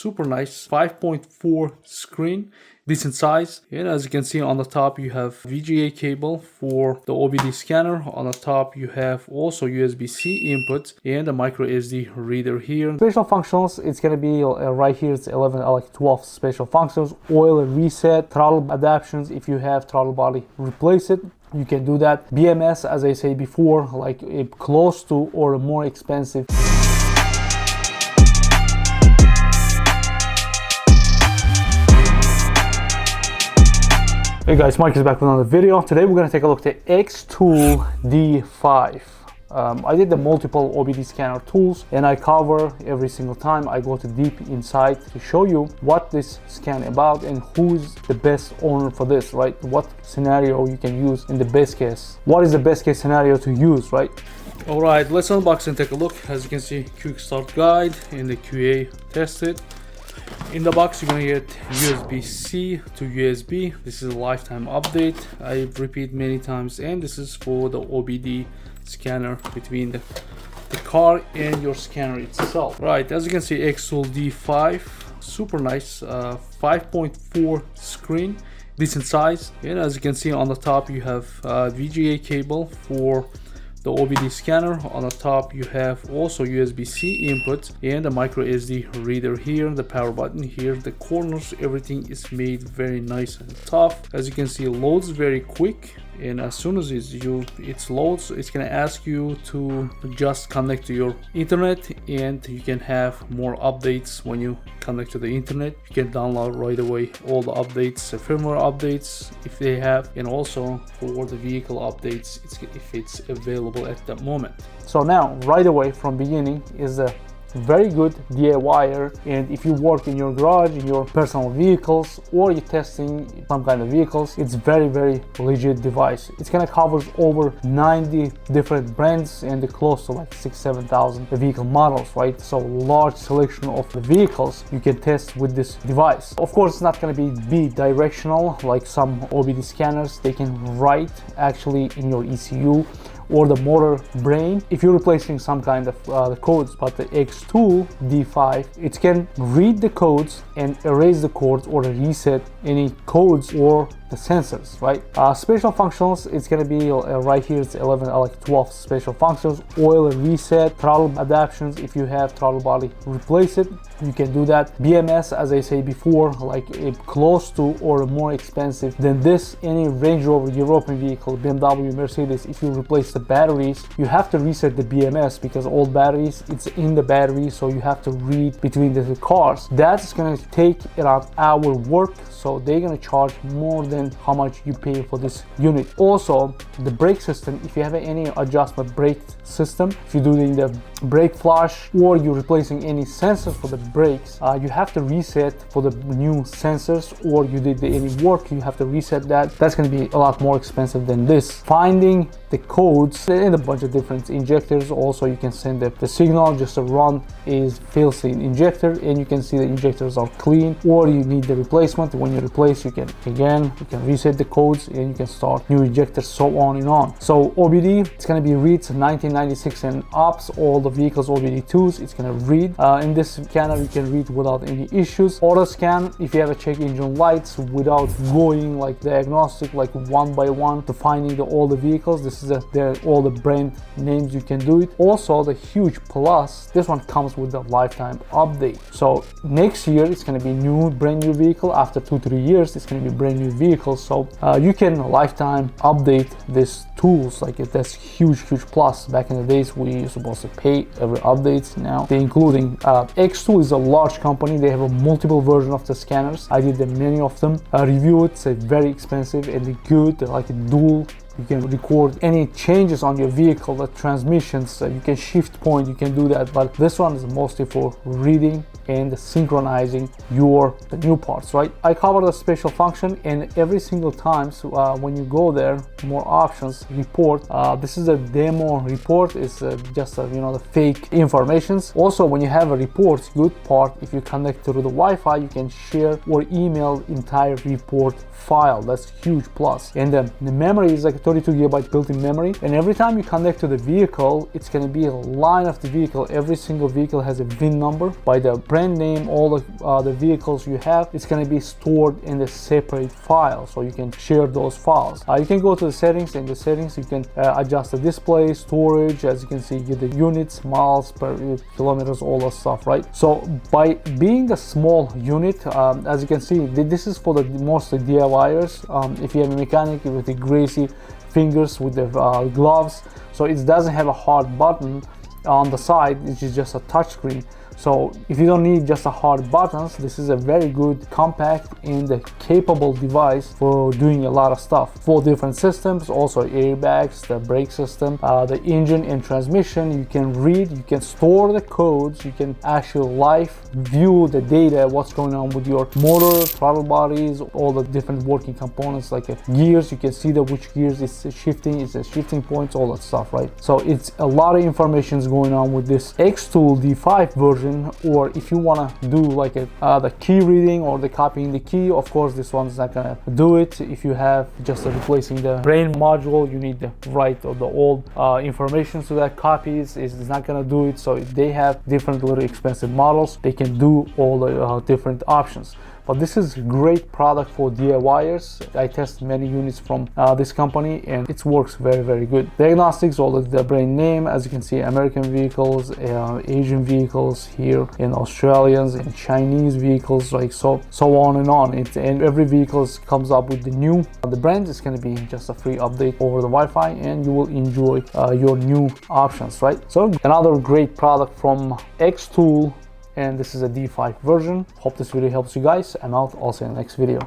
super nice 5.4 screen, decent size. And as you can see on the top, you have VGA cable for the OBD scanner. On the top, you have also USB-C input and a micro SD reader here. Special functions, it's gonna be right here. It's 12 special functions. Oil reset, throttle adaptations. If you have throttle body, replace it. You can do that. BMS, as I say before, like close to or more expensive. Hey guys, Mike is back with another video. Today we're going to take a look at the XTOOL D5. I did the multiple OBD scanner tools and I cover every single time. I go to deep inside to show you what this scan about and who's the best owner for this, right? What scenario you can use in the best case. What is the best case scenario to use, right? All right, let's unbox and take a look. As you can see, quick start guide and the QA tested. In the box, you're gonna get USB-C to USB. This is a lifetime update. I repeat many times, and this is for the OBD scanner between the car and your scanner itself. Right, as you can see, XTOOL D5, super nice, 5.4 screen, decent size. And as you can see on the top, you have VGA cable for the OBD scanner. On the top, you have also USB-C input and a micro SD reader here. The power button here, the corners, everything is made very nice and tough. As you can see, it loads very quick, and as soon as it loads, it's gonna ask you to just connect to your internet, and you can have more updates when you connect to the internet. You can download right away all the updates, the firmware updates if they have, and also for the vehicle updates if it's available at that moment. So now right away from beginning is the very good DIYer, and if you work in your garage, in your personal vehicles, or you're testing some kind of vehicles, it's very legit device. It's gonna cover over 90 different brands and close to like 6,000-7,000 vehicle models, right? So large selection of the vehicles you can test with this device. Of course, it's not gonna be bi-directional like some OBD scanners. They can write actually in your ECU or the motor brain if you're replacing some kind of the codes. But the XTOOL D5, it can read the codes and erase the codes or reset any codes or the sensors, right? Special functions, it's gonna be right here. It's 12 special functions. Oil reset, throttle adaptations. If you have throttle body, replace it. You can do that. BMS, as I say before, like close to or more expensive than this. Any Range Rover, European vehicle, BMW, Mercedes, if you replace the batteries, you have to reset the BMS because old batteries, it's in the battery, so you have to read between the cars. That's gonna take around hour work, so they're gonna charge more than how much you pay for this unit. Also, the brake system, if you have any adjustment brake system, if you're doing the brake flush or you're replacing any sensors for the brakes, you have to reset for the new sensors, or you did any work, you have to reset that. That's going to be a lot more expensive than this. Finding the codes and a bunch of different injectors. Also, you can send the signal just to run is fails in injector, and you can see the injectors are clean, or you need the replacement. When you replace, you can reset the codes and you can start new injectors, so on and on. So OBD, it's going to be reads 1996 and ups, all the vehicles OBD2s, it's going to read. In this scanner, you can read without any issues. Auto scan, if you have a check engine lights without going like diagnostic, like one by one to finding all the vehicles. This is all the brand names, you can do it. Also, the huge plus, this one comes with a lifetime update. So next year, it's going to be brand new vehicle. After 2-3 years, it's going to be brand new vehicle. So you can lifetime update these tools. Like that's huge plus. Back in the days, we were supposed to pay every updates. Now they're including XTOOL is a large company. They have a multiple version of the scanners. I did many of them. Review it. It's very expensive and good. They're like a dual. You can record any changes on your vehicle, the transmissions, you can shift point, you can do that. But this one is mostly for reading and synchronizing the new parts, right? I cover the special function, and every single time when you go there, more options, report. This is a demo report. It's just the fake informations. Also, when you have a report, good part, if you connect to the Wi-Fi, you can share or email entire report file. That's huge plus. And the memory is like 32 GB built-in memory, and every time you connect to the vehicle, it's going to be a line of the vehicle. Every single vehicle has a VIN number by the brand name. All the vehicles you have, it's going to be stored in a separate file, so you can share those files. You can go to the settings. In the settings, you can adjust the display, storage. As you can see, you get the units, miles per kilometers, all that stuff, right? So by being a small unit, as you can see, this is for the mostly DIYers. If you have a mechanic with the greasy fingers with the gloves, so it doesn't have a hard button on the side, which is just a touch screen. So if you don't need just a hard buttons, this is a very good, compact and a capable device for doing a lot of stuff for different systems. Also airbags, the brake system, the engine and transmission. You can read, you can store the codes, you can actually live view the data, what's going on with your motor, throttle bodies, all the different working components like gears. You can see that which gears is shifting, it's the shifting points, all that stuff, right? So it's a lot of information going on with this XTOOL D5 version. Or if you want to do like the key reading or the copying the key, of course this one's not gonna do it. If you have just replacing the brain module, you need the right or the old information, so that copies is not gonna do it. So they have different little expensive models, they can do all the different options. But this is a great product for DIYers. I tested many units from this company and it works very, very good. Diagnostics, all of the brand name, as you can see, American vehicles, Asian vehicles here, and Australians and Chinese vehicles, like so on and on. And every vehicle comes up with the new. The brand is going to be just a free update over the Wi-Fi, and you will enjoy your new options, right? So another great product from XTOOL, and this is a D5 version. Hope this video helps you guys. I'm out. I'll see you in the next video.